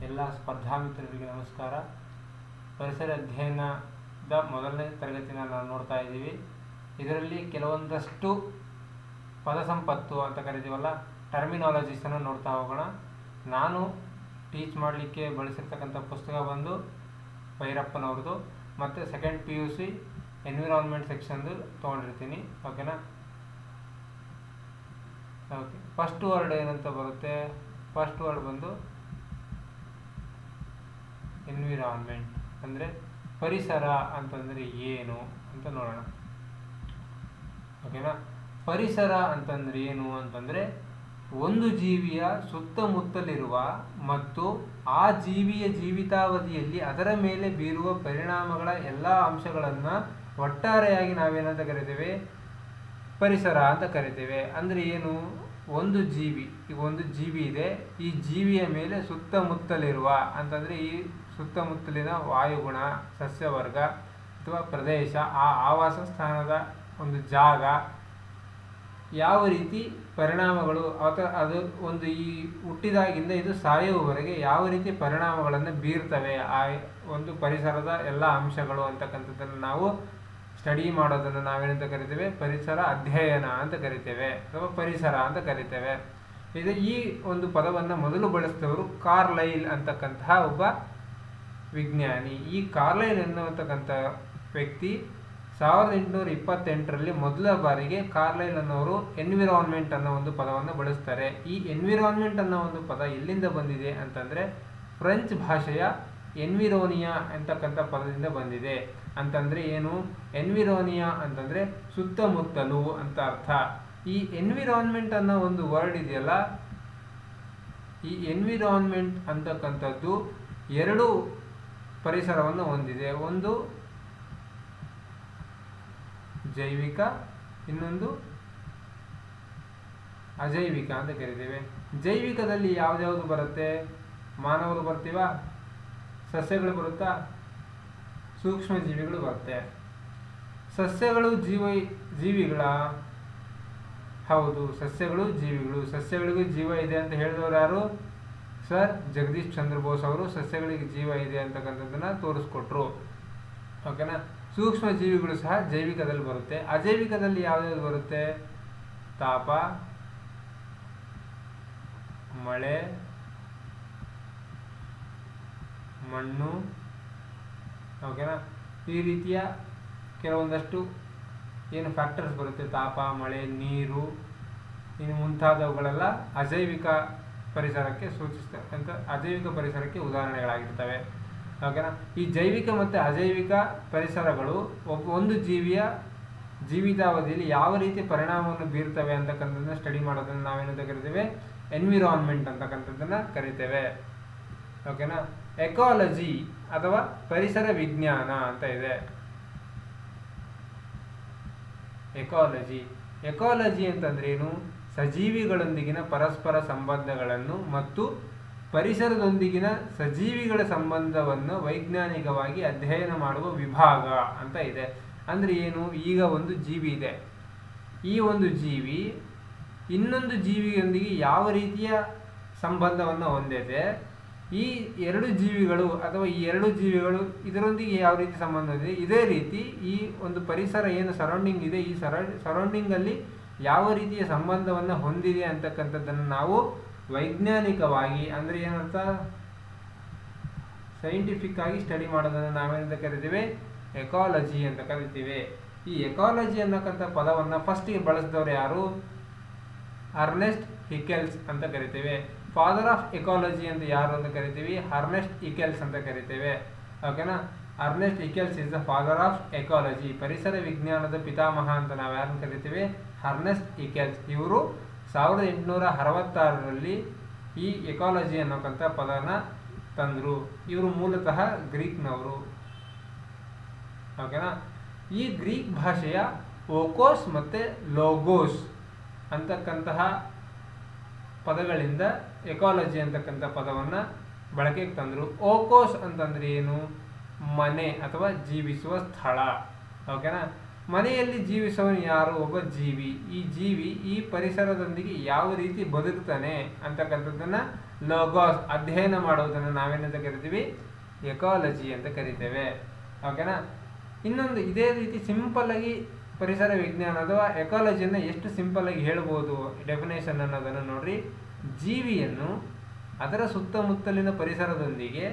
ಎಲ್ಲ ಸ್ಪರ್ಧಾ ಮಿತ್ರರಿಗೆ ನಮಸ್ಕಾರ. ಪರಿಸರ ಅಧ್ಯಯನದ ಮೊದಲನೇ ತರಗತಿನ ನಾವು ನೋಡ್ತಾ ಇದ್ದೀವಿ. ಇದರಲ್ಲಿ ಕೆಲವೊಂದಷ್ಟು ಪದ ಸಂಪತ್ತು ಅಂತ ಕರಿತೀವಲ್ಲ, ಟರ್ಮಿನಾಲಜೀಸನ್ನು ನೋಡ್ತಾ ಹೋಗೋಣ. ನಾನು ಟೀಚ್ ಮಾಡಲಿಕ್ಕೆ ಬಳಸಿರ್ತಕ್ಕಂಥ ಪುಸ್ತಕ ಬಂದು ಭೈರಪ್ಪನವ್ರದ್ದು, ಮತ್ತು ಸೆಕೆಂಡ್ PUC ಎನ್ವಿರಾನ್ಮೆಂಟ್ ಸೆಕ್ಷನ್ದು ತೊಗೊಂಡಿರ್ತೀನಿ. ಓಕೆನಾ? ಓಕೆ, ಫಸ್ಟ್ ವರ್ಡ್ ಏನಂತ ಬರುತ್ತೆ? ಫಸ್ಟ್ ವರ್ಡ್ ಬಂದು ಎನ್ವಿರಾನ್ಮೆಂಟ್ ಅಂದರೆ ಪರಿಸರ ಅಂತಂದರೆ ಏನು ಅಂತ ನೋಡೋಣ. ಓಕೆನಾ? ಪರಿಸರ ಅಂತಂದರೆ ಏನು ಅಂತಂದರೆ ಒಂದು ಜೀವಿಯ ಸುತ್ತಮುತ್ತಲಿರುವ ಮತ್ತು ಆ ಜೀವಿಯ ಜೀವಿತಾವಧಿಯಲ್ಲಿ ಅದರ ಮೇಲೆ ಬೀರುವ ಪರಿಣಾಮಗಳ ಎಲ್ಲ ಅಂಶಗಳನ್ನು ಒಟ್ಟಾರೆಯಾಗಿ ನಾವೇನಂತ ಕರಿತೇವೆ? ಪರಿಸರ ಅಂತ ಕರಿತೇವೆ. ಅಂದರೆ ಏನು? ಒಂದು ಜೀವಿ, ಈಗ ಒಂದು ಜೀವಿ ಇದೆ, ಈ ಜೀವಿಯ ಮೇಲೆ ಸುತ್ತಮುತ್ತಲಿರುವ ಅಂತಂದರೆ ಈ ಸುತ್ತಮುತ್ತಲಿನ ವಾಯುಗುಣ, ಸಸ್ಯವರ್ಗ ಅಥವಾ ಪ್ರದೇಶ, ಆ ಆವಾಸ ಸ್ಥಾನದ ಒಂದು ಜಾಗ, ಯಾವ ರೀತಿ ಪರಿಣಾಮಗಳು ಅಥವಾ ಅದು ಒಂದು ಈ ಹುಟ್ಟಿದಾಗಿಂದ ಇದು ಸಾಯುವವರೆಗೆ ಯಾವ ರೀತಿ ಪರಿಣಾಮಗಳನ್ನು ಬೀರ್ತವೆ ಆ ಒಂದು ಪರಿಸರದ ಎಲ್ಲ ಅಂಶಗಳು ಅಂತಕ್ಕಂಥದ್ದನ್ನು ನಾವು ಸ್ಟಡಿ ಮಾಡೋದನ್ನು ನಾವೇನಂತ ಕರಿತೇವೆ? ಪರಿಸರ ಅಧ್ಯಯನ ಅಂತ ಕರಿತೇವೆ ಅಥವಾ ಪರಿಸರ ಅಂತ ಕರಿತೇವೆ. ಇದು ಈ ಒಂದು ಪದವನ್ನು ಮೊದಲು ಬಳಸಿದವರು ಕಾರ್ಲೈಲ್ ಅಂತಕ್ಕಂತಹ ಒಬ್ಬ ವಿಜ್ಞಾನಿ. ಈ ಕಾರ್ಲೈಲ್ ಎನ್ನುವಂತಕ್ಕಂಥ ವ್ಯಕ್ತಿ 1828ರಲ್ಲಿ ಮೊದಲ ಬಾರಿಗೆ ಕಾರ್ಲೈಲ್ ಅನ್ನೋರು ಎನ್ವಿರಾನ್ಮೆಂಟ್ ಅನ್ನೋ ಒಂದು ಪದವನ್ನು ಬಳಸ್ತಾರೆ. ಈ ಎನ್ವಿರಾನ್ಮೆಂಟ್ ಅನ್ನೋ ಒಂದು ಪದ ಎಲ್ಲಿಂದ ಬಂದಿದೆ ಅಂತಂದರೆ ಫ್ರೆಂಚ್ ಭಾಷೆಯ ಎನ್ವಿರೋನಿಯಾ ಅಂತಕ್ಕಂಥ ಪದದಿಂದ ಬಂದಿದೆ. ಅಂತಂದರೆ ಏನು? ಎನ್ವಿರೋನಿಯಾ ಅಂತಂದರೆ ಸುತ್ತಮುತ್ತಲು ಅಂತ ಅರ್ಥ. ಈ ಎನ್ವಿರಾನ್ಮೆಂಟ್ ಅನ್ನೋ ಒಂದು ವರ್ಡ್ ಇದೆಯಲ್ಲ, ಈ ಎನ್ವಿರಾನ್ಮೆಂಟ್ ಅಂತಕ್ಕಂಥದ್ದು ಎರಡು ಪರಿಸರವನ್ನು ಹೊಂದಿದೆ. ಒಂದು ಜೈವಿಕ, ಇನ್ನೊಂದು ಅಜೈವಿಕ ಅಂತ ಕರಿತೇವೆ. ಜೈವಿಕದಲ್ಲಿ ಯಾವ್ದ್ಯಾವುದು ಬರುತ್ತೆ? ಮಾನವರು ಬರ್ತೀವ, ಸಸ್ಯಗಳು ಬರುತ್ತಾ, ಸೂಕ್ಷ್ಮ ಜೀವಿಗಳು ಬರುತ್ತೆ. ಸಸ್ಯಗಳು ಜೀವಿಗಳ? ಹೌದು, ಸಸ್ಯಗಳು ಜೀವಿಗಳು. ಸಸ್ಯಗಳಿಗೂ ಜೀವ ಇದೆ ಅಂತ ಹೇಳಿದವರು ಯಾರು? ಸರ್ ಜಗದೀಶ್ ಚಂದ್ರ ಬೋಸ್ ಅವರು ಸಸ್ಯಗಳಿಗೆ ಜೀವ ಇದೆ ಅಂತಕ್ಕಂಥದ್ದನ್ನು ತೋರಿಸ್ಕೊಟ್ರು. ಓಕೆನಾ? ಸೂಕ್ಷ್ಮ ಜೀವಿಗಳು ಸಹ ಜೈವಿಕದಲ್ಲಿ ಬರುತ್ತೆ. ಅಜೈವಿಕದಲ್ಲಿ ಯಾವ್ಯಾವುದು ಬರುತ್ತೆ? ತಾಪ, ಮಳೆ, ಮಣ್ಣು. ಓಕೆನಾ? ಈ ರೀತಿಯ ಕೆಲವೊಂದಷ್ಟು ಏನು ಫ್ಯಾಕ್ಟರ್ಸ್ ಬರುತ್ತೆ, ತಾಪ, ಮಳೆ, ನೀರು, ಇನ್ನು ಮುಂತಾದವುಗಳೆಲ್ಲ ಅಜೈವಿಕ ಪರಿಸರಕ್ಕೆ ಸೂಚಿಸ್ತಕ್ಕಂಥ ಅಜೈವಿಕ ಪರಿಸರಕ್ಕೆ ಉದಾಹರಣೆಗಳಾಗಿರ್ತವೆ. ಓಕೆನಾ? ಈ ಜೈವಿಕ ಮತ್ತು ಅಜೈವಿಕ ಪರಿಸರಗಳು ಒಂದು ಜೀವಿಯ ಜೀವಿತಾವಧಿಯಲ್ಲಿ ಯಾವ ರೀತಿ ಪರಿಣಾಮವನ್ನು ಬೀರ್ತವೆ ಅಂತಕ್ಕಂಥದ್ದನ್ನು ಸ್ಟಡಿ ಮಾಡೋದನ್ನು ನಾವೇನಂತ ಕರಿತೇವೆ? ಎನ್ವಿರಾನ್ಮೆಂಟ್ ಅಂತಕ್ಕಂಥದ್ದನ್ನು ಕರಿತೇವೆ. ಓಕೆನಾ? ಎಕಾಲಜಿ ಅಥವಾ ಪರಿಸರ ವಿಜ್ಞಾನ ಅಂತ ಇದೆ. ಎಕಾಲಜಿ ಅಂತಂದ್ರೆ ಏನು? ಸಜೀವಿಗಳೊಂದಿಗಿನ ಪರಸ್ಪರ ಸಂಬಂಧಗಳನ್ನು ಮತ್ತು ಪರಿಸರದೊಂದಿಗಿನ ಸಜೀವಿಗಳ ಸಂಬಂಧವನ್ನು ವೈಜ್ಞಾನಿಕವಾಗಿ ಅಧ್ಯಯನ ಮಾಡುವ ವಿಭಾಗ ಅಂತ ಇದೆ. ಅಂದರೆ ಏನು? ಈಗ ಒಂದು ಜೀವಿ ಇದೆ, ಈ ಒಂದು ಜೀವಿ ಇನ್ನೊಂದು ಜೀವಿಯೊಂದಿಗೆ ಯಾವ ರೀತಿಯ ಸಂಬಂಧವನ್ನು ಹೊಂದಿದೆ, ಈ ಎರಡು ಜೀವಿಗಳು ಅಥವಾ ಈ ಎರಡು ಜೀವಿಗಳು ಇದರೊಂದಿಗೆ ಯಾವ ರೀತಿ ಸಂಬಂಧ ಇದೆ, ಇದೇ ರೀತಿ ಈ ಒಂದು ಪರಿಸರ ಏನು ಸರೌಂಡಿಂಗ್ ಇದೆ, ಈ ಸರೌಂಡಿಂಗಲ್ಲಿ ಯಾವ ರೀತಿಯ ಸಂಬಂಧವನ್ನು ಹೊಂದಿದೆ ಅಂತಕ್ಕಂಥದ್ದನ್ನು ನಾವು ವೈಜ್ಞಾನಿಕವಾಗಿ, ಅಂದರೆ ಏನಂತ ಸೈಂಟಿಫಿಕ್ ಆಗಿ ಸ್ಟಡಿ ಮಾಡೋದನ್ನು ನಾವೇನಂತ ಕರಿತೀವಿ? ಎಕಾಲಜಿ ಅಂತ ಕರಿತೀವಿ. ಈ ಎಕಾಲಜಿ ಅನ್ನಕ್ಕಂಥ ಪದವನ್ನು ಫಸ್ಟಿಗೆ ಬಳಸಿದವರು ಯಾರು? ಅರ್ನೆಸ್ಟ್ ಹಿಕೆಲ್ಸ್ ಅಂತ ಕರಿತೇವೆ. ಫಾದರ್ ಆಫ್ ಎಕಾಲಜಿ ಅಂತ ಯಾರು ಅಂತ ಕರಿತೀವಿ? ಅರ್ನೆಸ್ಟ್ ಹಿಕೆಲ್ಸ್ ಅಂತ ಕರಿತೇವೆ. ಓಕೆನಾ? Ernest Haeckel is the father of ecology. ಪರಿಸರ ವಿಜ್ಞಾನದ ಪಿತಾಮಹ ಅಂತ ನಾವು ಯಾರನ್ನು ಕರಿತೀವಿ? Ernest Haeckel. ಇವರು 1866ರಲ್ಲಿ ಈ ಎಕಾಲಜಿ ಅನ್ನೋಕ್ಕಂಥ ಪದನ ತಂದರು. ಇವರು ಮೂಲತಃ ಗ್ರೀಕ್ನವರು. ಓಕೆನಾ? ಈ ಗ್ರೀಕ್ ಭಾಷೆಯ ಓಕೋಸ್ ಮತ್ತು ಲೋಗೋಸ್ ಅಂತಕ್ಕಂತಹ ಪದಗಳಿಂದ ಎಕಾಲಜಿ ಅಂತಕ್ಕಂಥ ಪದವನ್ನು ಬಳಕೆಗೆ ತಂದರು. ಓಕೋಸ್ ಅಂತಂದರೆ ಏನು? ಮನೆ ಅಥವಾ ಜೀವಿಸುವ ಸ್ಥಳ. ಓಕೆನಾ? ಮನೆಯಲ್ಲಿ ಜೀವಿಸುವವನು ಯಾರು? ಒಬ್ಬ ಜೀವಿ. ಈ ಜೀವಿ ಈ ಪರಿಸರದೊಂದಿಗೆ ಯಾವ ರೀತಿ ಬದುಕ್ತಾನೆ ಅಂತಕ್ಕಂಥದ್ದನ್ನು ಲೋಗಾಸ್ ಅಧ್ಯಯನ ಮಾಡುವುದನ್ನು ನಾವೇನಂತ ಕರಿತೀವಿ? ಎಕಾಲಜಿ ಅಂತ ಕರಿತೇವೆ. ಓಕೆನಾ? ಇನ್ನೊಂದು ಇದೇ ರೀತಿ ಸಿಂಪಲ್ ಆಗಿ ಪರಿಸರ ವಿಜ್ಞಾನ ಅಥವಾ ಎಕಾಲಜಿಯನ್ನು ಎಷ್ಟು ಸಿಂಪಲ್ ಆಗಿ ಹೇಳ್ಬೋದು ಡೆಫಿನೇಷನ್ ಅನ್ನೋದನ್ನು ನೋಡ್ರಿ. ಜೀವಿಯನ್ನು ಅದರ ಸುತ್ತಮುತ್ತಲಿನ ಪರಿಸರದೊಂದಿಗೆ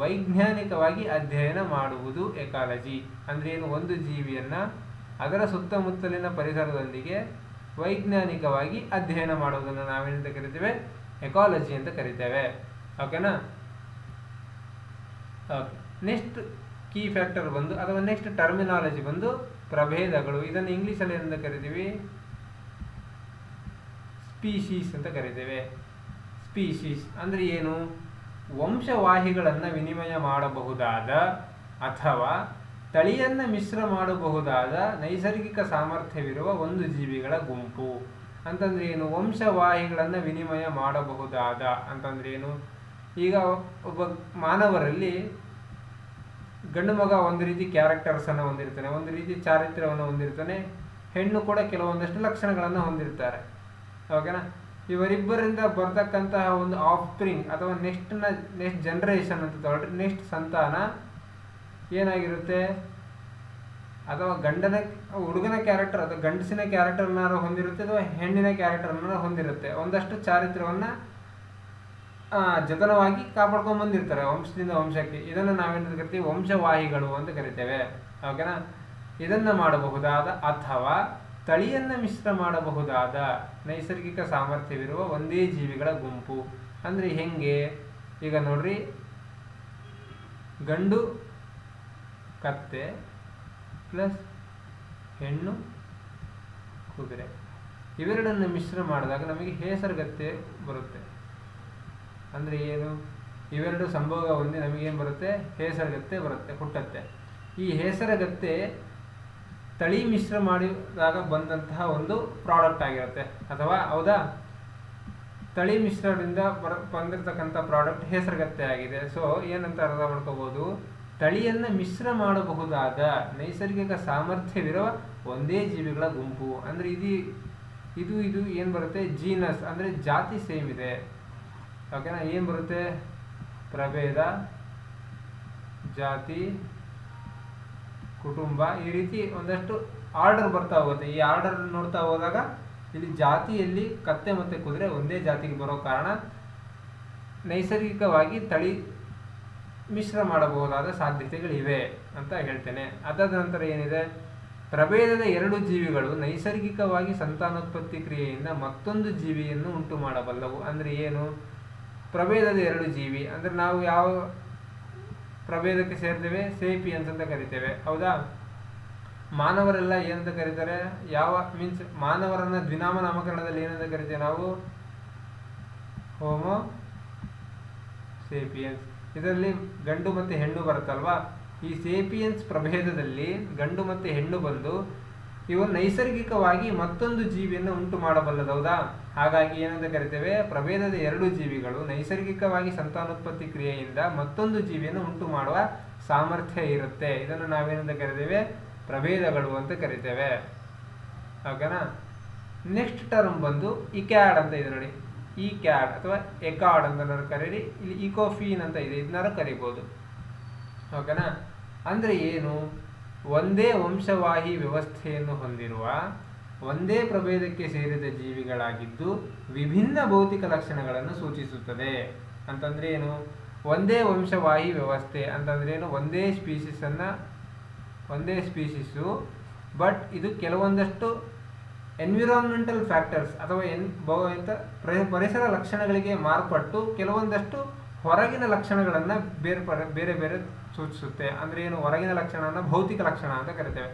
ವೈಜ್ಞಾನಿಕವಾಗಿ ಅಧ್ಯಯನ ಮಾಡುವುದು ಎಕಾಲಜಿ. ಅಂದ್ರೆ ಏನು? ಒಂದು ಜೀವಿಯನ್ನು ಅದರ ಸುತ್ತಮುತ್ತಲಿನ ಪರಿಸರದೊಂದಿಗೆ ವೈಜ್ಞಾನಿಕವಾಗಿ ಅಧ್ಯಯನ ಮಾಡುವುದನ್ನು ನಾವೇನಂತ ಕರಿತೇವೆ? ಎಕಾಲಜಿ ಅಂತ ಕರಿತೇವೆ. ಓಕೆನಾ? ಓಕೆ. ನೆಕ್ಸ್ಟ್ ಕೀ ಫ್ಯಾಕ್ಟರ್ ಬಂದು ಅಥವಾ ನೆಕ್ಸ್ಟ್ ಟರ್ಮಿನಾಲಜಿ ಬಂದು ಪ್ರಭೇದಗಳು. ಇದನ್ನು ಇಂಗ್ಲೀಷಲ್ಲಿ ಏನಂತ ಕರಿತೀವಿ? ಸ್ಪೀಶೀಸ್ ಅಂತ ಕರಿತೇವೆ. ಸ್ಪೀಶೀಸ್ ಅಂದರೆ ಏನು? ವಂಶವಾಹಿಗಳನ್ನು ವಿನಿಮಯ ಮಾಡಬಹುದಾದ ಅಥವಾ ತಳಿಯನ್ನು ಮಿಶ್ರ ಮಾಡಬಹುದಾದ ನೈಸರ್ಗಿಕ ಸಾಮರ್ಥ್ಯವಿರುವ ಒಂದು ಜೀವಿಗಳ ಗುಂಪು. ಅಂತಂದ್ರೆ ಏನು? ವಂಶವಾಹಿಗಳನ್ನು ವಿನಿಮಯ ಮಾಡಬಹುದಾದ ಅಂತಂದ್ರೆ ಏನು? ಈಗ ಒಬ್ಬ ಮಾನವರಲ್ಲಿ ಗಂಡು ಮಗ ಒಂದು ರೀತಿ ಕ್ಯಾರೆಕ್ಟರ್ಸನ್ನು ಹೊಂದಿರ್ತಾನೆ, ಒಂದು ರೀತಿ ಚಾರಿತ್ರ್ಯವನ್ನು ಹೊಂದಿರ್ತಾನೆ. ಹೆಣ್ಣು ಕೂಡ ಕೆಲವೊಂದಷ್ಟು ಲಕ್ಷಣಗಳನ್ನು ಹೊಂದಿರ್ತಾರೆ. ಓಕೆನಾ? ಇವರಿಬ್ಬರಿಂದ ಬರ್ತಕ್ಕಂತಹ ಒಂದು ಆಫ್ಸ್ಪ್ರಿಂಗ್ ಅಥವಾ ನೆಕ್ಸ್ಟ್ ಜನರೇಷನ್ ಅಂತ ತಗೊಳ್ರಿ, ನೆಕ್ಸ್ಟ್ ಸಂತಾನ ಏನಾಗಿರುತ್ತೆ? ಅಥವಾ ಹುಡುಗನ ಕ್ಯಾರೆಕ್ಟರ್ ಅಥವಾ ಗಂಡಸಿನ ಕ್ಯಾರೆಕ್ಟರ್ನಾರು ಹೊಂದಿರುತ್ತೆ ಅಥವಾ ಹೆಣ್ಣಿನ ಕ್ಯಾರೆಕ್ಟರ್ನ ಹೊಂದಿರುತ್ತೆ. ಒಂದಷ್ಟು ಚಾರಿತ್ರ್ಯವನ್ನು ಜತನವಾಗಿ ಕಾಪಾಡ್ಕೊಂಡು ಬಂದಿರ್ತಾರೆ ವಂಶದಿಂದ ವಂಶಕ್ಕೆ. ಇದನ್ನು ನಾವೇನು ಕರಿತೀವಿ? ವಂಶವಾಹಿಗಳು ಅಂತ ಕರಿತೇವೆ. ಓಕೆನಾ? ಇದನ್ನು ಮಾಡಬಹುದಾದ ಅಥವಾ ತಳಿಯನ್ನು ಮಿಶ್ರ ಮಾಡಬಹುದಾದ ನೈಸರ್ಗಿಕ ಸಾಮರ್ಥ್ಯವಿರುವ ಒಂದೇ ಜೀವಿಗಳ ಗುಂಪು. ಅಂದರೆ ಹೆಂಗೆ? ಈಗ ನೋಡ್ರಿ, ಗಂಡು ಕತ್ತೆ ಪ್ಲಸ್ ಹೆಣ್ಣು ಕುದುರೆ ಇವೆರಡನ್ನು ಮಿಶ್ರ ಮಾಡಿದಾಗ ನಮಗೆ ಹೇಸರಗತ್ತೆ ಬರುತ್ತೆ. ಅಂದರೆ ಏನು? ಇವೆರಡು ಸಂಭೋಗ ಹೊಂದಿ ನಮಗೇನು ಬರುತ್ತೆ? ಹೇಸರಗತ್ತೆ ಬರುತ್ತೆ, ಹುಟ್ಟತ್ತೆ. ಈ ಹೇಸರಗತ್ತೆ ತಳಿ ಮಿಶ್ರ ಮಾಡಿದಾಗ ಬಂದಂತಹ ಒಂದು ಪ್ರಾಡಕ್ಟ್ ಆಗಿರುತ್ತೆ. ಅಥವಾ ಹೌದಾ? ತಳಿ ಮಿಶ್ರದಿಂದ ಬಂದಿರತಕ್ಕಂಥ ಪ್ರಾಡಕ್ಟ್ ಹೇಸರಗತ್ತೆ ಆಗಿದೆ. ಸೊ ಏನಂತ ಅರ್ಥ ಮಾಡ್ಕೋಬಹುದು? ತಳಿಯನ್ನು ಮಿಶ್ರ ಮಾಡಬಹುದಾದ ನೈಸರ್ಗಿಕ ಸಾಮರ್ಥ್ಯವಿರುವ ಒಂದೇ ಜೀವಿಗಳ ಗುಂಪು. ಅಂದರೆ ಇದು ಏನು ಬರುತ್ತೆ? ಜೀನಸ್ ಅಂದರೆ ಜಾತಿ ಸೇಮ್ ಇದೆ. ಓಕೆನಾ? ಏನು ಬರುತ್ತೆ? ಪ್ರಭೇದ, ಜಾತಿ, ಕುಟುಂಬ, ಈ ರೀತಿ ಒಂದಷ್ಟು ಆರ್ಡರ್ ಬರ್ತಾ ಹೋಗುತ್ತೆ. ಈ ಆರ್ಡರ್ ನೋಡ್ತಾ ಹೋದಾಗ ಇಲ್ಲಿ ಜಾತಿಯಲ್ಲಿ ಕತ್ತೆ ಮತ್ತು ಕುದುರೆ ಒಂದೇ ಜಾತಿಗೆ ಬರೋ ಕಾರಣ ನೈಸರ್ಗಿಕವಾಗಿ ತಳಿ ಮಿಶ್ರ ಮಾಡಬಹುದಾದ ಸಾಧ್ಯತೆಗಳಿವೆ ಅಂತ ಹೇಳ್ತೇನೆ. ಅದಾದ ನಂತರ ಏನಿದೆ? ಪ್ರಭೇದದ ಎರಡು ಜೀವಿಗಳು ನೈಸರ್ಗಿಕವಾಗಿ ಸಂತಾನೋತ್ಪತ್ತಿ ಕ್ರಿಯೆಯಿಂದ ಮತ್ತೊಂದು ಜೀವಿಯನ್ನು ಉಂಟು ಮಾಡಬಲ್ಲವು. ಅಂದರೆ ಏನು? ಪ್ರಭೇದದ ಎರಡು ಜೀವಿ ಅಂದರೆ ನಾವು ಯಾವ ಪ್ರಭೇದಕ್ಕೆ ಸೇರ್ತೇವೆ? ಸೇಪಿಯನ್ಸ್ ಅಂತ ಕರಿತೇವೆ. ಹೌದಾ? ಮಾನವರೆಲ್ಲ ಏನಂತ ಕರೀತಾರೆ? ಮೀನ್ಸ್ ಮಾನವರನ್ನ ದ್ವಿನಾಮ ನಾಮಕರಣದಲ್ಲಿ ಏನಂತ ಕರಿತೇವೆ ನಾವು? Homo sapiens. ಇದರಲ್ಲಿ ಗಂಡು ಮತ್ತು ಹೆಣ್ಣು ಬರುತ್ತಲ್ವಾ? ಈ ಸೇಪಿಯನ್ಸ್ ಪ್ರಭೇದದಲ್ಲಿ ಗಂಡು ಮತ್ತು ಹೆಣ್ಣು ಬಂದು ಇವು ನೈಸರ್ಗಿಕವಾಗಿ ಮತ್ತೊಂದು ಜೀವಿಯನ್ನು ಉಂಟು ಮಾಡಬಲ್ಲದು. ಹೌದಾ? ಹಾಗಾಗಿ ಏನಂತ ಕರಿತೇವೆ? ಪ್ರಭೇದದ ಎರಡು ಜೀವಿಗಳು ನೈಸರ್ಗಿಕವಾಗಿ ಸಂತಾನೋತ್ಪತ್ತಿ ಕ್ರಿಯೆಯಿಂದ ಮತ್ತೊಂದು ಜೀವಿಯನ್ನು ಉಂಟು ಮಾಡುವ ಸಾಮರ್ಥ್ಯ ಇರುತ್ತೆ. ಇದನ್ನು ನಾವೇನಂತ ಕರಿತೇವೆ? ಪ್ರಭೇದಗಳು ಅಂತ ಕರಿತೇವೆ. ಓಕೆನಾ? ನೆಕ್ಸ್ಟ್ ಟರ್ಮ್ ಬಂದು ಇಕ್ಯಾಡ್ ಅಂತ ಇದೆ ನೋಡಿ. ಈ ಕ್ಯಾಡ್ ಅಥವಾ ಎಕಾಡ್ ಅಂತ ಕರೀರಿ. ಇಲ್ಲಿ ಇಕೋಫೀನ್ ಅಂತ ಇದೆ, ಇದನ್ನಾರು ಕರಿಬೋದು. ಓಕೆನಾ? ಅಂದರೆ ಏನು? ಒಂದೇ ವಂಶವಾಹಿ ವ್ಯವಸ್ಥೆಯನ್ನು ಹೊಂದಿರುವ ಒಂದೇ ಪ್ರಭೇದಕ್ಕೆ ಸೇರಿದ ಜೀವಿಗಳಾಗಿದ್ದು ವಿಭಿನ್ನ ಭೌತಿಕ ಲಕ್ಷಣಗಳನ್ನು ಸೂಚಿಸುತ್ತದೆ. ಅಂತಂದ್ರೆ ಏನು? ಒಂದೇ ವಂಶವಾಹಿ ವ್ಯವಸ್ಥೆ ಅಂತಂದ್ರೆ ಏನು? ಒಂದೇ ಸ್ಪೀಸಿಸ್ಸು ಬಟ್ ಇದು ಕೆಲವೊಂದಷ್ಟು ಎನ್ವಿರಾನ್ಮೆಂಟಲ್ ಫ್ಯಾಕ್ಟರ್ಸ್ ಅಥವಾ ಪರಿಸರ ಲಕ್ಷಣಗಳಿಗೆ ಮಾರ್ಪಟ್ಟು ಕೆಲವೊಂದಷ್ಟು ಹೊರಗಿನ ಲಕ್ಷಣಗಳನ್ನು ಬೇರೆ ಬೇರೆ ಸೂಚಿಸುತ್ತೆ. ಅಂದರೆ ಏನು? ಹೊರಗಿನ ಲಕ್ಷಣನ ಭೌತಿಕ ಲಕ್ಷಣ ಅಂತ ಕರಿತೇವೆ.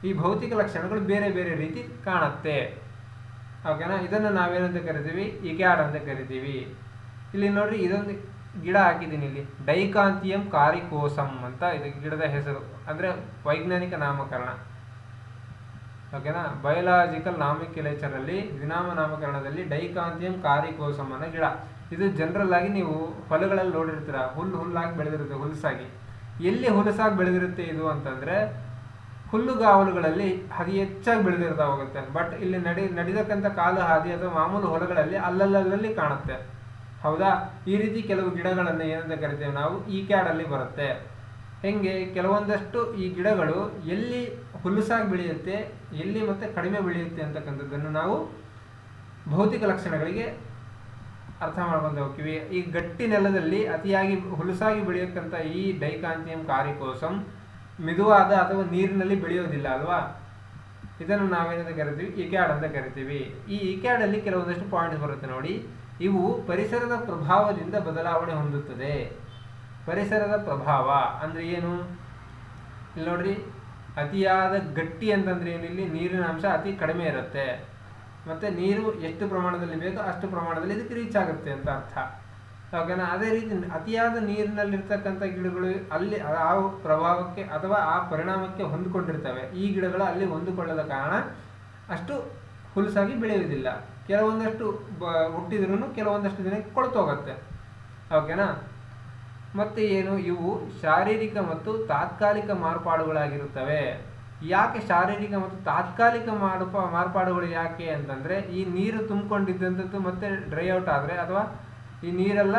ಈ ಭೌತಿಕ ಲಕ್ಷಣಗಳು ಬೇರೆ ಬೇರೆ ರೀತಿ ಕಾಣುತ್ತೆ. ಓಕೆನಾ? ಇದನ್ನು ನಾವೇನಂತ ಕರಿತೀವಿ? ಇಕ್ಯಾಡ್ ಅಂತ ಕರಿತೀವಿ. ಇಲ್ಲಿ ನೋಡ್ರಿ, ಇದೊಂದು ಗಿಡ ಹಾಕಿದ್ದೀನಿ ಇಲ್ಲಿ, ಡೈಕಾಂಥಿಯಂ ಕಾರಿಕೋಸಮ್ ಅಂತ ಇದು ಗಿಡದ ಹೆಸರು. ಅಂದರೆ ವೈಜ್ಞಾನಿಕ ನಾಮಕರಣ. ಓಕೆನಾ? ಬಯೋಲಾಜಿಕಲ್ ನಾಮಿಕ್ಯುಲೇಚರಲ್ಲಿ ದ್ವಿನಾಮ ನಾಮಕರಣದಲ್ಲಿ ಡೈಕಾಂಥಿಯಂ ಕಾರಿಕೋಸಮ್ ಅನ್ನೋ ಗಿಡ. ಇದು ಜನರಲ್ ಆಗಿ ನೀವು ಹೊಲಗಳಲ್ಲಿ ನೋಡಿರ್ತೀರ, ಹುಲ್ಲಾಗಿ ಬೆಳೆದಿರುತ್ತೆ, ಹುಲ್ಸಾಗಿ. ಎಲ್ಲಿ ಹುಲಸಾಗಿ ಬೆಳೆದಿರುತ್ತೆ ಇದು ಅಂತಂದರೆ ಹುಲ್ಲುಗಾವಲುಗಳಲ್ಲಿ ಅತಿ ಹೆಚ್ಚಾಗಿ ಬೆಳೆದಿರ್ತಾ ಹೋಗುತ್ತೆ. ಬಟ್ ಇಲ್ಲಿ ನಡೆದಕ್ಕಂಥ ಕಾಲು ಹಾದಿ ಅಥವಾ ಮಾಮೂಲು ಹೊಲಗಳಲ್ಲಿ ಅಲ್ಲಲ್ಲಿ ಕಾಣುತ್ತೆ. ಹೌದಾ? ಈ ರೀತಿ ಕೆಲವು ಗಿಡಗಳನ್ನು ಏನಂತ ಕರಿತೇವೆ ನಾವು, ಈ ಕ್ಯಾಡಲ್ಲಿ ಬರುತ್ತೆ. ಹೆಂಗೆ ಕೆಲವೊಂದಷ್ಟು ಈ ಗಿಡಗಳು ಎಲ್ಲಿ ಹುಲ್ಲುಸಾಗಿ ಬೆಳೆಯುತ್ತೆ, ಎಲ್ಲಿ ಮತ್ತೆ ಕಡಿಮೆ ಬೆಳೆಯುತ್ತೆ ಅಂತಕ್ಕಂಥದ್ದನ್ನು ನಾವು ಭೌತಿಕ ಲಕ್ಷಣಗಳಿಗೆ ಅರ್ಥ ಮಾಡ್ಕೊಂಡು ಹೋಗ್ತೀವಿ. ಈ ಗಟ್ಟಿ ನೆಲದಲ್ಲಿ ಅತಿಯಾಗಿ ಹುಲುಸಾಗಿ ಬೆಳೆಯಕ್ಕಂಥ ಈ ಡೈಕಾಂಥಿಯಂ ಕಾರಿಕೋಸಮ್ ಮೆದುವಾದ ಅಥವಾ ನೀರಿನಲ್ಲಿ ಬೆಳೆಯೋದಿಲ್ಲ ಅಲ್ವಾ. ಇದನ್ನು ನಾವೇನಂತ ಕರಿತೀವಿ, ಇಕ್ಯಾಡ್ ಅಂತ ಕರಿತೀವಿ. ಈ ಇಕ್ಯಾಡಲ್ಲಿ ಕೆಲವೊಂದಷ್ಟು ಪಾಯಿಂಟ್ಸ್ ಬರುತ್ತೆ ನೋಡಿ. ಇವು ಪರಿಸರದ ಪ್ರಭಾವದಿಂದ ಬದಲಾವಣೆ ಹೊಂದುತ್ತದೆ. ಪರಿಸರದ ಪ್ರಭಾವ ಅಂದರೆ ಏನು? ಇಲ್ಲಿ ನೋಡ್ರಿ, ಅತಿಯಾದ ಗಟ್ಟಿ ಅಂತಂದ್ರೆ ಏನು, ಇಲ್ಲಿ ನೀರಿನ ಅಂಶ ಅತಿ ಕಡಿಮೆ ಇರುತ್ತೆ. ಮತ್ತು ನೀರು ಎಷ್ಟು ಪ್ರಮಾಣದಲ್ಲಿ ಬೇಕೋ ಅಷ್ಟು ಪ್ರಮಾಣದಲ್ಲಿ ಇದಕ್ಕೆ ರೀಚ್ ಆಗುತ್ತೆ ಅಂತ ಅರ್ಥ. ಓಕೆನಾ? ಅದೇ ರೀತಿ ಅತಿಯಾದ ನೀರಿನಲ್ಲಿರ್ತಕ್ಕಂಥ ಗಿಡಗಳು ಅಲ್ಲಿ ಆ ಪ್ರಭಾವಕ್ಕೆ ಅಥವಾ ಆ ಪರಿಣಾಮಕ್ಕೆ ಹೊಂದಿಕೊಂಡಿರ್ತವೆ. ಈ ಗಿಡಗಳು ಅಲ್ಲಿ ಹೊಂದಿಕೊಳ್ಳದ ಕಾರಣ ಅಷ್ಟು ಹುಲುಸಾಗಿ ಬೆಳೆಯುವುದಿಲ್ಲ. ಕೆಲವೊಂದಷ್ಟು ಹುಟ್ಟಿದ್ರೂ ಕೆಲವೊಂದಷ್ಟು ದಿನಕ್ಕೆ ಕೊಳ್ತೋಗುತ್ತೆ. ಓಕೆನಾ? ಮತ್ತು ಏನು, ಇವು ಶಾರೀರಿಕ ಮತ್ತು ತಾತ್ಕಾಲಿಕ ಮಾರ್ಪಾಡುಗಳಾಗಿರುತ್ತವೆ. ಯಾಕೆ ಶಾರೀರಿಕ ಮತ್ತು ತಾತ್ಕಾಲಿಕ ಮಾರ್ಪಾಡುಗಳು ಯಾಕೆ ಅಂತಂದರೆ, ಈ ನೀರು ತುಂಬಿಕೊಂಡಿದ್ದಂಥದ್ದು ಮತ್ತೆ ಡ್ರೈ ಔಟ್ ಆದರೆ ಅಥವಾ ಈ ನೀರೆಲ್ಲ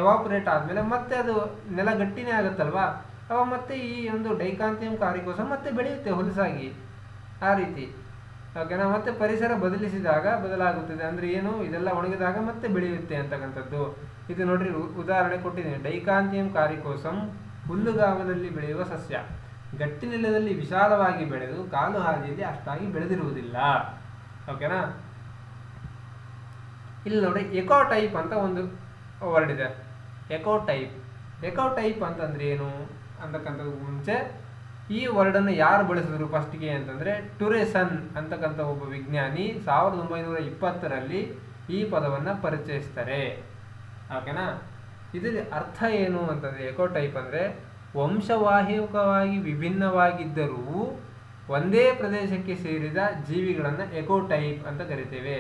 ಎವಾಪರೇಟ್ ಆದಮೇಲೆ ಮತ್ತೆ ಅದು ನೆಲ ಗಟ್ಟಿನೇ ಆಗುತ್ತಲ್ವಾ, ಅವಾಗ ಮತ್ತೆ ಈ ಒಂದು ಡೈಕಾಂಥಿಯಂ ಕಾರಿಕೋಸಮ್ ಮತ್ತೆ ಬೆಳೆಯುತ್ತೆ ಹುಲುಸಾಗಿ. ಆ ರೀತಿ. ಓಕೆನಾ? ಮತ್ತೆ ಪರಿಸರ ಬದಲಿಸಿದಾಗ ಬದಲಾಗುತ್ತದೆ. ಅಂದರೆ ಏನು, ಇದೆಲ್ಲ ಒಣಗಿದಾಗ ಮತ್ತೆ ಬೆಳೆಯುತ್ತೆ ಅಂತಕ್ಕಂಥದ್ದು. ಇದು ನೋಡ್ರಿ, ಉದಾಹರಣೆ ಕೊಟ್ಟಿದ್ದೀನಿ. ಡೈಕಾಂಥಿಯಂ ಕಾರಿಕೋಸಮ್ ಹುಲ್ಲುಗಾವಲಲ್ಲಿ ಬೆಳೆಯುವ ಸಸ್ಯ. ಗಟ್ಟಿ ನೆಲದಲ್ಲಿ ವಿಶಾಲವಾಗಿ ಬೆಳೆದು ಕಾಲು ಹಾದಿಯಲ್ಲಿ ಅಷ್ಟಾಗಿ ಬೆಳೆದಿರುವುದಿಲ್ಲ. ಓಕೆನಾ? ಇಲ್ಲಿ ನೋಡಿ, ಎಕೋಟೈಪ್ ಅಂತ ಒಂದು ವರ್ಡ್ ಇದೆ. ಎಕೋಟೈಪ್ ಅಂತಂದ್ರೆ ಏನು ಅಂತಕ್ಕಂಥದ್ದು ಮುಂಚೆ ಈ ವರ್ಡನ್ನು ಯಾರು ಬಳಸಿದ್ರು ಫಸ್ಟ್ಗೆ ಅಂತಂದರೆ, ಟುರೇಸನ್ ಅಂತಕ್ಕಂಥ ಒಬ್ಬ ವಿಜ್ಞಾನಿ 1920ರಲ್ಲಿ ಈ ಪದವನ್ನು ಪರಿಚಯಿಸ್ತಾರೆ. ಓಕೆನಾ? ಇದರ ಅರ್ಥ ಏನು ಅಂತಂದರೆ, ಎಕೋಟೈಪ್ ಅಂದರೆ ವಂಶವಾಹಿಕವಾಗಿ ವಿಭಿನ್ನವಾಗಿದ್ದರೂ ಒಂದೇ ಪ್ರದೇಶಕ್ಕೆ ಸೇರಿದ ಜೀವಿಗಳನ್ನು ಎಕೋಟೈಪ್ ಅಂತ ಕರಿತೇವೆ.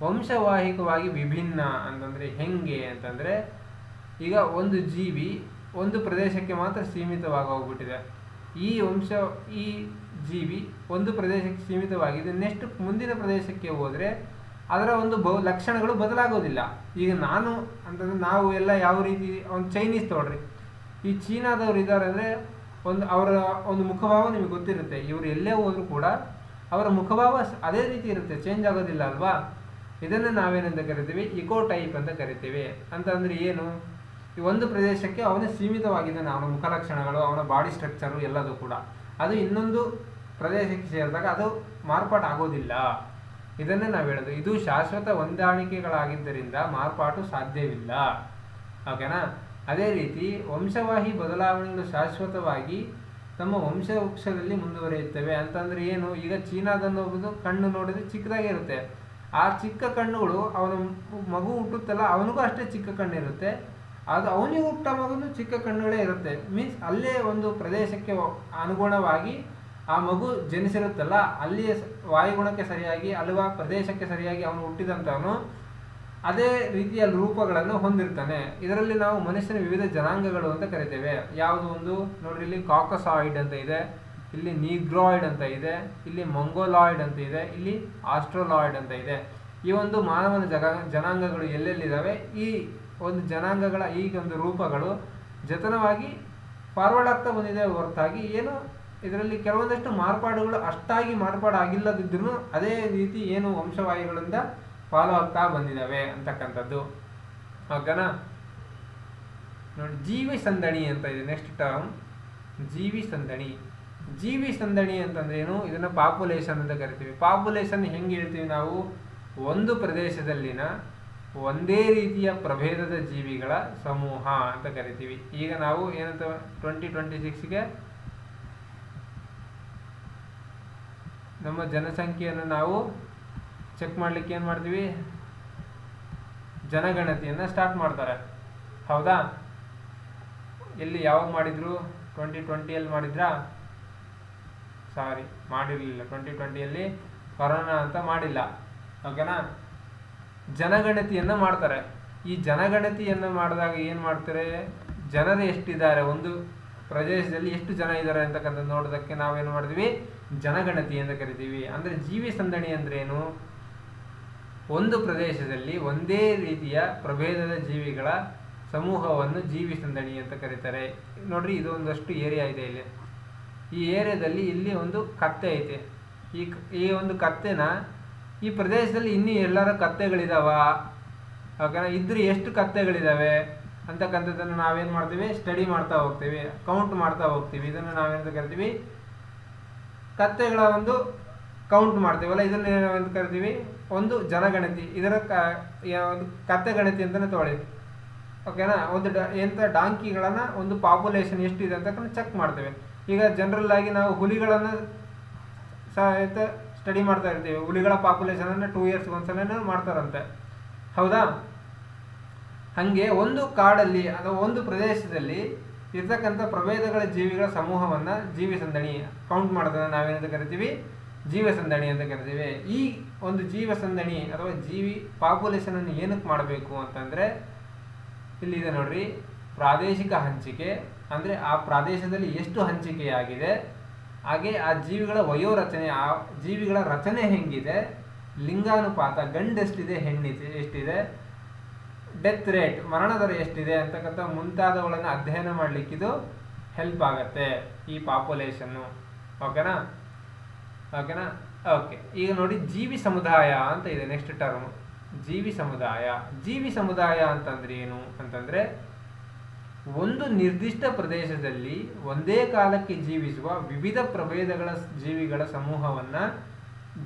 ವಂಶವಾಹಿಕವಾಗಿ ವಿಭಿನ್ನ ಅಂತಂದರೆ ಹೆಂಗೆ ಅಂತಂದರೆ, ಈಗ ಒಂದು ಜೀವಿ ಒಂದು ಪ್ರದೇಶಕ್ಕೆ ಮಾತ್ರ ಸೀಮಿತವಾಗಿ ಹೋಗ್ಬಿಟ್ಟಿದೆ. ಈ ಜೀವಿ ಒಂದು ಪ್ರದೇಶಕ್ಕೆ ಸೀಮಿತವಾಗಿದೆ. ನೆಕ್ಸ್ಟ್ ಮುಂದಿನ ಪ್ರದೇಶಕ್ಕೆ ಹೋದರೆ ಅದರ ಒಂದು ಲಕ್ಷಣಗಳು ಬದಲಾಗೋದಿಲ್ಲ. ಈಗ ನಾನು ಅಂತಂದರೆ ನಾವು ಎಲ್ಲ ಯಾವ ರೀತಿ, ಒಂದು ಚೈನೀಸ್ ತೊಗೊಳ್ರಿ. ಈ ಚೀನಾದವ್ರು ಇದ್ದಾರೆ ಅಂದರೆ ಅವರ ಒಂದು ಮುಖಭಾವ ನಿಮಗೆ ಗೊತ್ತಿರುತ್ತೆ. ಇವರು ಎಲ್ಲೇ ಹೋದರೂ ಕೂಡ ಅವರ ಮುಖಭಾವ ಅದೇ ರೀತಿ ಇರುತ್ತೆ, ಚೇಂಜ್ ಆಗೋದಿಲ್ಲ ಅಲ್ವಾ. ಇದನ್ನು ನಾವೇನಂತ ಕರಿತೀವಿ, ಇಕೋಟೈಪ್ ಅಂತ ಕರಿತೀವಿ. ಅಂತಂದರೆ ಏನು, ಈ ಒಂದು ಪ್ರದೇಶಕ್ಕೆ ಅವನೇ ಸೀಮಿತವಾಗಿದ್ದಾನೆ, ಅವನ ಮುಖಲಕ್ಷಣಗಳು, ಅವನ ಬಾಡಿ ಸ್ಟ್ರಕ್ಚರು ಎಲ್ಲದೂ ಕೂಡ. ಅದು ಇನ್ನೊಂದು ಪ್ರದೇಶಕ್ಕೆ ಸೇರಿದಾಗ ಅದು ಮಾರ್ಪಾಟು ಆಗೋದಿಲ್ಲ. ಇದನ್ನೇ ನಾವು ಹೇಳೋದು. ಇದು ಶಾಶ್ವತ ಹೊಂದಾಣಿಕೆಗಳಾಗಿದ್ದರಿಂದ ಮಾರ್ಪಾಟು ಸಾಧ್ಯವಿಲ್ಲ. ಓಕೆನಾ? ಅದೇ ರೀತಿ ವಂಶವಾಹಿ ಬದಲಾವಣೆಗಳು ಶಾಶ್ವತವಾಗಿ ತಮ್ಮ ವಂಶವೃಕ್ಷದಲ್ಲಿ ಮುಂದುವರಿಯುತ್ತವೆ. ಅಂತಂದರೆ ಏನು, ಈಗ ಚೀನಾದನ್ನೋದು ಕಣ್ಣು ನೋಡಿದ್ರೆ ಚಿಕ್ಕದಾಗಿರುತ್ತೆ. ಆ ಚಿಕ್ಕ ಕಣ್ಣುಗಳು ಅವನ ಮಗು ಹುಟ್ಟುತ್ತಲ್ಲ ಅವನಿಗೂ ಅಷ್ಟೇ ಚಿಕ್ಕ ಕಣ್ಣಿರುತ್ತೆ. ಅದು ಅವನಿಗೆ ಹುಟ್ಟ ಮಗನು ಚಿಕ್ಕ ಕಣ್ಣುಗಳೇ ಇರುತ್ತೆ. ಮೀನ್ಸ್ ಅಲ್ಲೇ ಒಂದು ಪ್ರದೇಶಕ್ಕೆ ಅನುಗುಣವಾಗಿ ಆ ಮಗು ಜನಿಸಿರುತ್ತಲ್ಲ, ಅಲ್ಲಿಯ ವಾಯುಗುಣಕ್ಕೆ ಸರಿಯಾಗಿ ಅಲ್ವಾ ಪ್ರದೇಶಕ್ಕೆ ಸರಿಯಾಗಿ ಅವನು ಹುಟ್ಟಿದಂಥವನು ಅದೇ ರೀತಿಯ ರೂಪಗಳನ್ನು ಹೊಂದಿರ್ತಾನೆ. ಇದರಲ್ಲಿ ನಾವು ಮನುಷ್ಯನ ವಿವಿಧ ಜನಾಂಗಗಳು ಅಂತ ಕರಿತೇವೆ. ಯಾವುದು ಒಂದು ನೋಡ್ರಿ, ಇಲ್ಲಿ ಕಾಕಸಾಯ್ಡ್ ಅಂತ ಇದೆ, ಇಲ್ಲಿ ನೀಗ್ರಾಯ್ಡ್ ಅಂತ ಇದೆ, ಇಲ್ಲಿ ಮಂಗೋಲಾಯ್ಡ್ ಅಂತ ಇದೆ, ಇಲ್ಲಿ ಆಸ್ಟ್ರೋಲಾಯ್ಡ್ ಅಂತ ಇದೆ. ಈ ಒಂದು ಮಾನವನ ಜನಾಂಗಗಳು ಎಲ್ಲೆಲ್ಲಿದ್ದಾವೆ, ಈ ಒಂದು ಜನಾಂಗಗಳ ಈ ಒಂದು ರೂಪಗಳು ಜತನವಾಗಿ ಫಾರ್ವರ್ಡ್ ಆಗ್ತಾ ಬಂದಿದೆ ಹೊರತಾಗಿ ಏನು ಇದರಲ್ಲಿ ಕೆಲವೊಂದಷ್ಟು ಮಾರ್ಪಾಡುಗಳು ಅಷ್ಟಾಗಿ ಮಾರ್ಪಾಡಾಗಿಲ್ಲದಿದ್ರೂ ಅದೇ ರೀತಿ ಏನು ವಂಶವಾಹಿಗಳಿಂದ ಫಾಲೋ ಆಗ್ತಾ ಬಂದಿದ್ದಾವೆ ಅಂತಕ್ಕಂಥದ್ದು. ಓಕೆನಾ? ನೋಡಿ, ಜೀವಿ ಸಂದಣಿ ಅಂತ ಇದೆ ನೆಕ್ಸ್ಟ್ ಟರ್ಮ್, ಜೀವಿ ಸಂದಣಿ ಅಂತಂದ್ರೆ ಏನು, ಇದನ್ನು ಪಾಪ್ಯುಲೇಷನ್ ಅಂತ ಕರಿತೀವಿ. ಪಾಪ್ಯುಲೇಷನ್ ಹೆಂಗೆ ಹೇಳ್ತೀವಿ ನಾವು, ಒಂದು ಪ್ರದೇಶದಲ್ಲಿನ ಒಂದೇ ರೀತಿಯ ಪ್ರಭೇದದ ಜೀವಿಗಳ ಸಮೂಹ ಅಂತ ಕರಿತೀವಿ. ಈಗ ನಾವು ಏನಂತ 2026ಗೆ ನಮ್ಮ ಜನಸಂಖ್ಯೆಯನ್ನು ನಾವು ಚೆಕ್ ಮಾಡಲಿಕ್ಕೆ ಏನು ಮಾಡ್ತೀವಿ, ಜನಗಣತಿಯನ್ನು ಸ್ಟಾರ್ಟ್ ಮಾಡ್ತಾರೆ. ಹೌದಾ? ಎಲ್ಲಿ ಯಾವಾಗ ಮಾಡಿದ್ರು, 2020ಯಲ್ಲಿ ಮಾಡಿದ್ರಾ? ಸಾರಿ, ಮಾಡಿರಲಿಲ್ಲ. 2020ಯಲ್ಲಿ ಕೊರೋನಾ ಅಂತ ಮಾಡಿಲ್ಲ. ಓಕೆನಾ? ಜನಗಣತಿಯನ್ನು ಮಾಡ್ತಾರೆ. ಈ ಜನಗಣತಿಯನ್ನು ಮಾಡಿದಾಗ ಏನು ಮಾಡ್ತಾರೆ, ಜನರು ಎಷ್ಟಿದ್ದಾರೆ ಒಂದು ಪ್ರದೇಶದಲ್ಲಿ ಎಷ್ಟು ಜನ ಇದ್ದಾರೆ ಅಂತಕ್ಕಂಥದ್ದು ನೋಡೋದಕ್ಕೆ ನಾವೇನು ಮಾಡಿದ್ವಿ, ಜನಗಣತಿ ಅಂತ ಕರಿತೀವಿ. ಅಂದರೆ ಜೀವಿ ಸಂದಣಿ ಅಂದ್ರೇನು, ಒಂದು ಪ್ರದೇಶದಲ್ಲಿ ಒಂದೇ ರೀತಿಯ ಪ್ರಭೇದದ ಜೀವಿಗಳ ಸಮೂಹವನ್ನು ಜೀವಿ ಸಂದಣಿ ಅಂತ ಕರೀತಾರೆ. ನೋಡ್ರಿ, ಇದು ಒಂದಷ್ಟು ಏರಿಯಾ ಇದೆ ಇಲ್ಲಿ. ಈ ಏರಿಯಾದಲ್ಲಿ ಇಲ್ಲಿ ಒಂದು ಕತ್ತೆ ಐತೆ. ಈ ಒಂದು ಕತ್ತೆನ ಈ ಪ್ರದೇಶದಲ್ಲಿ ಇನ್ನೂ ಎಲ್ಲರ ಕತ್ತೆಗಳಿದಾವ, ಓಕೆನಾ, ಇದ್ರೆ ಎಷ್ಟು ಕತ್ತೆಗಳಿದಾವೆ ಅಂತಕ್ಕಂಥದ್ದನ್ನು ನಾವೇನು ಮಾಡ್ತೀವಿ, ಸ್ಟಡಿ ಮಾಡ್ತಾ ಹೋಗ್ತೀವಿ, ಕೌಂಟ್ ಮಾಡ್ತಾ ಹೋಗ್ತೀವಿ. ಇದನ್ನು ನಾವೇನಂತ ಕರಿತೀವಿ, ಕತ್ತೆಗಳ ಒಂದು ಕೌಂಟ್ ಮಾಡ್ತೀವಲ್ಲ, ಇದನ್ನು ನಾವೇನು ಕರಿತೀವಿ, ಒಂದು ಜನಗಣತಿ. ಇದರ ಒಂದು ಕತ್ತೆ ಗಣತಿ ಅಂತಲೇ ತೊಗೊಳ್ಳಿ, ಓಕೆನಾ. ಒಂದು ಎಂಥ ಡಾಂಕಿಗಳನ್ನು ಒಂದು ಪಾಪ್ಯುಲೇಷನ್ ಎಷ್ಟಿದೆ ಅಂತ ಚೆಕ್ ಮಾಡ್ತೇವೆ. ಈಗ ಜನರಲ್ ಆಗಿ ನಾವು ಹುಲಿಗಳನ್ನು ಸ್ಟಡಿ ಮಾಡ್ತಾ ಇರ್ತೀವಿ. ಹುಲಿಗಳ ಪಾಪ್ಯುಲೇಷನನ್ನು 2 years ಒಂದ್ಸಲ ಮಾಡ್ತಾರಂತೆ, ಹೌದಾ. ಹಾಗೆ ಒಂದು ಕಾಡಲ್ಲಿ ಅಥವಾ ಒಂದು ಪ್ರದೇಶದಲ್ಲಿ ಇರ್ತಕ್ಕಂಥ ಪ್ರಭೇದಗಳ ಜೀವಿಗಳ ಸಮೂಹವನ್ನು ಜೀವಿ ಸಂದಣಿ ಕೌಂಟ್ ಮಾಡೋದನ್ನು ನಾವೇನಂತ ಕರಿತೀವಿ, ಜೀವ ಸಂದಣಿ ಅಂತ ಕರಿತೀವಿ. ಈ ಒಂದು ಜೀವ ಸಂದಣಿ ಅಥವಾ ಜೀವಿ ಪಾಪ್ಯುಲೇಷನನ್ನು ಏನಕ್ಕೆ ಮಾಡಬೇಕು ಅಂತಂದರೆ, ಇಲ್ಲಿದೆ ನೋಡ್ರಿ, ಪ್ರಾದೇಶಿಕ ಹಂಚಿಕೆ, ಅಂದರೆ ಆ ಪ್ರದೇಶದಲ್ಲಿ ಎಷ್ಟು ಹಂಚಿಕೆಯಾಗಿದೆ, ಹಾಗೆ ಆ ಜೀವಿಗಳ ವಯೋರಚನೆ, ಆ ಜೀವಿಗಳ ರಚನೆ ಹೆಂಗಿದೆ, ಲಿಂಗಾನುಪಾತ, ಗಂಡು ಎಷ್ಟಿದೆ, ಹೆಣ್ಣಿದೆ ಎಷ್ಟಿದೆ, ಡೆತ್ ರೇಟ್, ಮರಣ ದರ ಎಷ್ಟಿದೆ ಅಂತಕ್ಕಂಥ ಮುಂತಾದವುಗಳನ್ನು ಅಧ್ಯಯನ ಮಾಡಲಿಕ್ಕಿದು ಹೆಲ್ಪ್ ಆಗುತ್ತೆ ಈ ಪಾಪ್ಯುಲೇಷನ್ನು, ಓಕೆನಾ. ಓಕೆ, ಈಗ ನೋಡಿ ಜೀವಿ ಸಮುದಾಯ ಅಂತ ಇದೆ ನೆಕ್ಸ್ಟ್ ಟರ್ಮ್, ಜೀವಿ ಸಮುದಾಯ. ಜೀವಿ ಸಮುದಾಯ ಅಂತಂದ್ರೆ ಏನು ಅಂತಂದರೆ, ಒಂದು ನಿರ್ದಿಷ್ಟ ಪ್ರದೇಶದಲ್ಲಿ ಒಂದೇ ಕಾಲಕ್ಕೆ ಜೀವಿಸುವ ವಿವಿಧ ಪ್ರಭೇದಗಳ ಜೀವಿಗಳ ಸಮೂಹವನ್ನು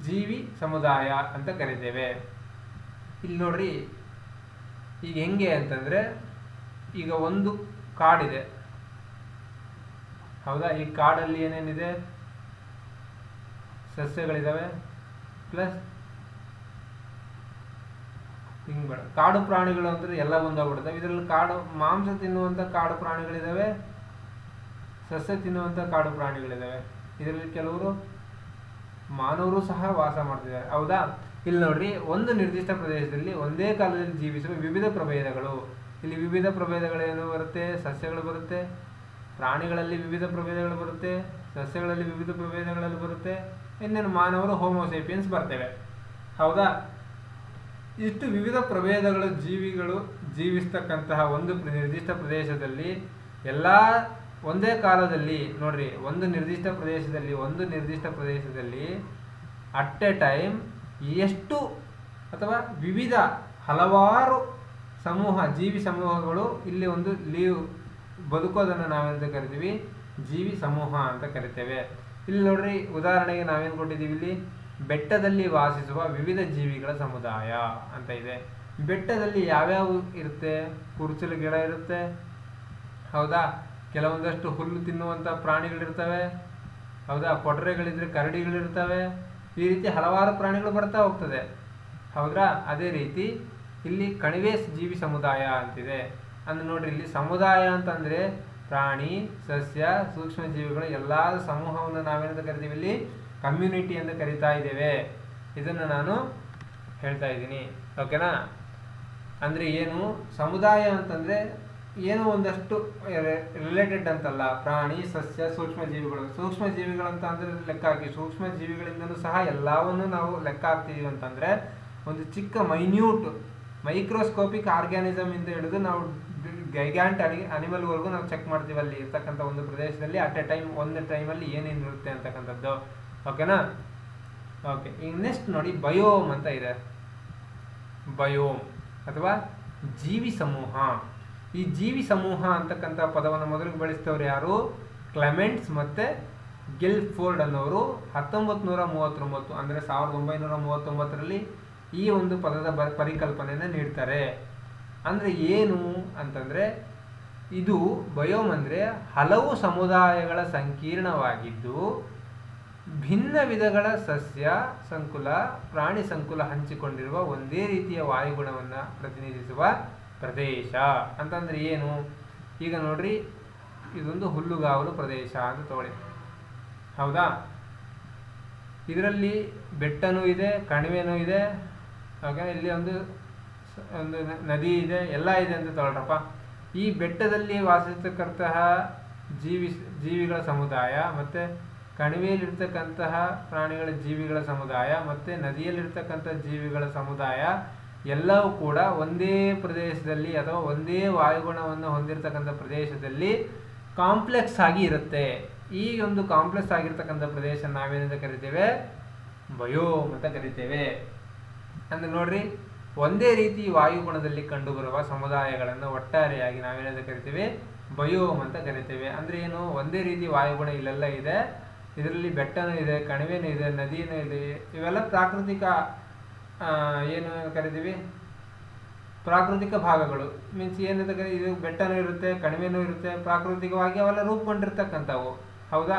ಜೀವಿ ಸಮುದಾಯ ಅಂತ ಕರಿತೇವೆ. ಇಲ್ಲಿ ನೋಡ್ರಿ, ಈಗ ಹೆಂಗೆ ಅಂತಂದರೆ, ಈಗ ಒಂದು ಕಾಡಿದೆ, ಹೌದಾ. ಈ ಕಾಡಲ್ಲಿ ಏನೇನಿದೆ, ಸಸ್ಯಗಳಿದ್ದಾವೆ, ಪ್ಲಸ್ ಹಿಂಗೆ ಬೇಡ, ಕಾಡು ಪ್ರಾಣಿಗಳು ಅಂದರೆ ಎಲ್ಲ ಬಂದೋಗ್ಬಿಡ್ತವೆ. ಇದರಲ್ಲಿ ಕಾಡು ಮಾಂಸ ತಿನ್ನುವಂಥ ಕಾಡು ಪ್ರಾಣಿಗಳಿದ್ದಾವೆ, ಸಸ್ಯ ತಿನ್ನುವಂಥ ಕಾಡು ಪ್ರಾಣಿಗಳಿದ್ದಾವೆ. ಇದರಲ್ಲಿ ಕೆಲವರು ಮಾನವರು ಸಹ ವಾಸ ಮಾಡ್ತಿದ್ದಾರೆ, ಹೌದಾ. ಇಲ್ಲಿ ನೋಡ್ರಿ, ಒಂದು ನಿರ್ದಿಷ್ಟ ಪ್ರದೇಶದಲ್ಲಿ ಒಂದೇ ಕಾಲದಲ್ಲಿ ಜೀವಿಸುವ ವಿವಿಧ ಪ್ರಭೇದಗಳು. ಇಲ್ಲಿ ವಿವಿಧ ಪ್ರಭೇದಗಳೇನು ಬರುತ್ತೆ, ಸಸ್ಯಗಳು ಬರುತ್ತೆ, ಪ್ರಾಣಿಗಳಲ್ಲಿ ವಿವಿಧ ಪ್ರಭೇದಗಳು ಬರುತ್ತೆ, ಸಸ್ಯಗಳಲ್ಲಿ ವಿವಿಧ ಪ್ರಭೇದಗಳಲ್ಲಿ ಬರುತ್ತೆ, ಇನ್ನೇನು ಮಾನವರು ಹೋಮೋಸೇಪಿಯನ್ಸ್ ಬರ್ತೇವೆ, ಹೌದಾ. ಇಷ್ಟು ವಿವಿಧ ಪ್ರಭೇದಗಳ ಜೀವಿಗಳು ಜೀವಿಸ್ತಕ್ಕಂತಹ ಒಂದು ನಿರ್ದಿಷ್ಟ ಪ್ರದೇಶದಲ್ಲಿ ಎಲ್ಲ ಒಂದೇ ಕಾಲದಲ್ಲಿ ನೋಡ್ರಿ, ಒಂದು ನಿರ್ದಿಷ್ಟ ಪ್ರದೇಶದಲ್ಲಿ ಅಟ್ ಎ ಟೈಮ್ ಎಷ್ಟು ಅಥವಾ ವಿವಿಧ ಹಲವಾರು ಜೀವಿ ಸಮೂಹಗಳು ಇಲ್ಲಿ ಒಂದು ಬದುಕೋದನ್ನು ನಾವೆಂತ ಕರಿತೀವಿ, ಜೀವಿ ಸಮೂಹ ಅಂತ ಕರಿತೇವೆ. ಇಲ್ಲಿ ನೋಡ್ರಿ, ಉದಾಹರಣೆಗೆ ನಾವೇನು ಕೊಟ್ಟಿದ್ದೀವಿ, ಇಲ್ಲಿ ಬೆಟ್ಟದಲ್ಲಿ ವಾಸಿಸುವ ವಿವಿಧ ಜೀವಿಗಳ ಸಮುದಾಯ ಅಂತ ಇದೆ. ಬೆಟ್ಟದಲ್ಲಿ ಯಾವ್ಯಾವ ಇರುತ್ತೆ, ಕುರುಚಲು ಗಿಡ ಇರುತ್ತೆ, ಹೌದಾ, ಕೆಲವೊಂದಷ್ಟು ಹುಲ್ಲು ತಿನ್ನುವಂಥ ಪ್ರಾಣಿಗಳಿರ್ತವೆ, ಹೌದಾ, ಪೊಟರೆಗಳಿದ್ರೆ ಕರಡಿಗಳಿರ್ತವೆ, ಈ ರೀತಿ ಹಲವಾರು ಪ್ರಾಣಿಗಳು ಬರ್ತಾ ಹೋಗ್ತದೆ, ಹೌದ್ರಾ. ಅದೇ ರೀತಿ ಇಲ್ಲಿ ಕಣಿವೆ ಜೀವಿ ಸಮುದಾಯ ಅಂತಿದೆ. ಅಂದ್ರೆ ನೋಡ್ರಿ, ಇಲ್ಲಿ ಸಮುದಾಯ ಅಂತಂದರೆ ಪ್ರಾಣಿ, ಸಸ್ಯ, ಸೂಕ್ಷ್ಮ ಜೀವಿಗಳು ಎಲ್ಲ ಸಮೂಹವನ್ನು ನಾವೇನಂತ ಕರಿತೀವಿ, ಇಲ್ಲಿ ಕಮ್ಯುನಿಟಿ ಅಂತ ಕರಿತಾ ಇದ್ದೇವೆ. ಇದನ್ನು ನಾನು ಹೇಳ್ತಾ ಇದ್ದೀನಿ, ಓಕೆನಾ. ಅಂದರೆ ಏನು ಸಮುದಾಯ ಅಂತಂದರೆ ಏನೋ ಒಂದಷ್ಟು ರಿಲೇಟೆಡ್ ಅಂತಲ್ಲ, ಪ್ರಾಣಿ, ಸಸ್ಯ, ಸೂಕ್ಷ್ಮ ಜೀವಿಗಳಂತ ಅಂದರೆ ಲೆಕ್ಕ ಹಾಕಿ, ಸೂಕ್ಷ್ಮ ಜೀವಿಗಳಿಂದಲೂ ಸಹ ಎಲ್ಲವನ್ನು ನಾವು ಲೆಕ್ಕ ಹಾಕ್ತೀವಿ ಅಂತಂದರೆ, ಒಂದು ಚಿಕ್ಕ ಮೈಕ್ರೋಸ್ಕೋಪಿಕ್ ಆರ್ಗ್ಯಾನಿಸಮ್ ಇಂದ ಹಿಡಿದು ನಾವು ಗೈಗ್ಯಾಂಟ್ ಅನಿಮಲ್ವರೆಗೂ ನಾವು ಚೆಕ್ ಮಾಡ್ತೀವಿ ಅಲ್ಲಿ ಇರ್ತಕ್ಕಂಥ ಒಂದು ಪ್ರದೇಶದಲ್ಲಿ ಅಟ್ ಎ ಟೈಮ್, ಒಂದು ಟೈಮಲ್ಲಿ ಏನೇನು ಇರುತ್ತೆ ಅಂತಕ್ಕಂಥದ್ದು, ಓಕೆನಾ. ಓಕೆ, ಈಗ ನೆಕ್ಸ್ಟ್ ನೋಡಿ, ಬಯೋಮ್ ಅಂತ ಇದೆ. ಬಯೋಮ್ ಅಥವಾ ಜೀವಿ ಸಮೂಹ. ಈ ಜೀವಿ ಸಮೂಹ ಅಂತಕ್ಕಂಥ ಪದವನ್ನು ಮೊದಲಿಗೆ ಬಳಸಿದವರು ಯಾರು, ಕ್ಲೆಮೆಂಟ್ಸ್ ಮತ್ತು ಗಿಲ್ಫೋರ್ಡ್ ಅನ್ನೋರು 1939 ಅಂದರೆ 1939ರಲ್ಲಿ ಈ ಒಂದು ಪದದ ಪರಿಕಲ್ಪನೆಯನ್ನು ನೀಡ್ತಾರೆ. ಅಂದರೆ ಏನು ಅಂತಂದರೆ, ಇದು ಬಯೋಮ್ ಅಂದರೆ ಹಲವು ಸಮುದಾಯಗಳ ಸಂಕೀರ್ಣವಾಗಿದ್ದು ಭಿನ್ನ ವಿಧಗಳ ಸಸ್ಯ ಸಂಕುಲ, ಪ್ರಾಣಿ ಸಂಕುಲ ಹಂಚಿಕೊಂಡಿರುವ ಒಂದೇ ರೀತಿಯ ವಾಯುಗುಣವನ್ನು ಪ್ರತಿನಿಧಿಸುವ ಪ್ರದೇಶ. ಅಂತಂದರೆ ಏನು, ಈಗ ನೋಡ್ರಿ, ಇದೊಂದು ಹುಲ್ಲುಗಾವಲು ಪ್ರದೇಶ ಅಂತ ತಗೊಳ್ಳಿ, ಹೌದಾ. ಇದರಲ್ಲಿ ಬೆಟ್ಟನೂ ಇದೆ, ಕಣಿವೆನೂ ಇದೆ, ಓಕೆ, ಇಲ್ಲಿ ಒಂದು ನದಿ ಇದೆ, ಎಲ್ಲ ಇದೆ ಅಂತ ತಗೊಳ್ರಪ್ಪ. ಈ ಬೆಟ್ಟದಲ್ಲಿ ವಾಸಿಸತಕ್ಕಂತಹ ಜೀವಿ ಜೀವಿಗಳ ಸಮುದಾಯ, ಮತ್ತು ಕಣಿವೆಯಲ್ಲಿರ್ತಕ್ಕಂತಹ ಪ್ರಾಣಿಗಳ ಜೀವಿಗಳ ಸಮುದಾಯ, ಮತ್ತು ನದಿಯಲ್ಲಿರ್ತಕ್ಕಂಥ ಜೀವಿಗಳ ಸಮುದಾಯ ಎಲ್ಲವೂ ಕೂಡ ಒಂದೇ ಪ್ರದೇಶದಲ್ಲಿ ಅಥವಾ ಒಂದೇ ವಾಯುಗುಣವನ್ನು ಹೊಂದಿರತಕ್ಕಂಥ ಪ್ರದೇಶದಲ್ಲಿ ಕಾಂಪ್ಲೆಕ್ಸ್ ಆಗಿ ಇರುತ್ತೆ. ಈ ಒಂದು ಕಾಂಪ್ಲೆಕ್ಸ್ ಆಗಿರ್ತಕ್ಕಂಥ ಪ್ರದೇಶ ನಾವೇನಂತ ಕರಿತೇವೆ? ಬಯೋಮ್ ಅಂತ ಕರಿತೇವೆ. ಅಂದ್ರೆ ನೋಡ್ರಿ, ಒಂದೇ ರೀತಿ ವಾಯುಗುಣದಲ್ಲಿ ಕಂಡುಬರುವ ಸಮುದಾಯಗಳನ್ನು ಒಟ್ಟಾರೆಯಾಗಿ ನಾವೇನಂತ ಕರಿತೇವೆ? ಬಯೋಮ್ ಅಂತ ಕರಿತೇವೆ. ಅಂದ್ರೆ ಏನು? ಒಂದೇ ರೀತಿ ವಾಯುಗುಣ ಇಲ್ಲೆಲ್ಲ ಇದೆ, ಇದರಲ್ಲಿ ಬೆಟ್ಟನೂ ಇದೆ, ಕಣಿವೆನೂ ಇದೆ, ನದಿನೂ ಇದೆ, ಇವೆಲ್ಲ ಪ್ರಾಕೃತಿಕ ಏನು ಕರಿತೀವಿ? ಪ್ರಾಕೃತಿಕ ಭಾಗಗಳು. ಮೀನ್ಸ್ ಏನಂತ ಇದು ಬೆಟ್ಟನೂ ಇರುತ್ತೆ, ಕಣಿವೆನೂ ಇರುತ್ತೆ, ಪ್ರಾಕೃತಿಕವಾಗಿ ಅವೆಲ್ಲ ರೂಪುಗೊಂಡಿರ್ತಕ್ಕಂಥವು. ಹೌದಾ?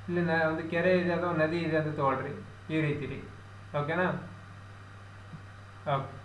ಇಲ್ಲಿ ಒಂದು ಕೆರೆ ಇದೆ ಅಥವಾ ನದಿ ಇದೆ ಅಂತ ತಗೊಳ್ರಿ, ಈ ರೀತಿ ರೀ. ಓಕೆನಾ? ಓಕೆ.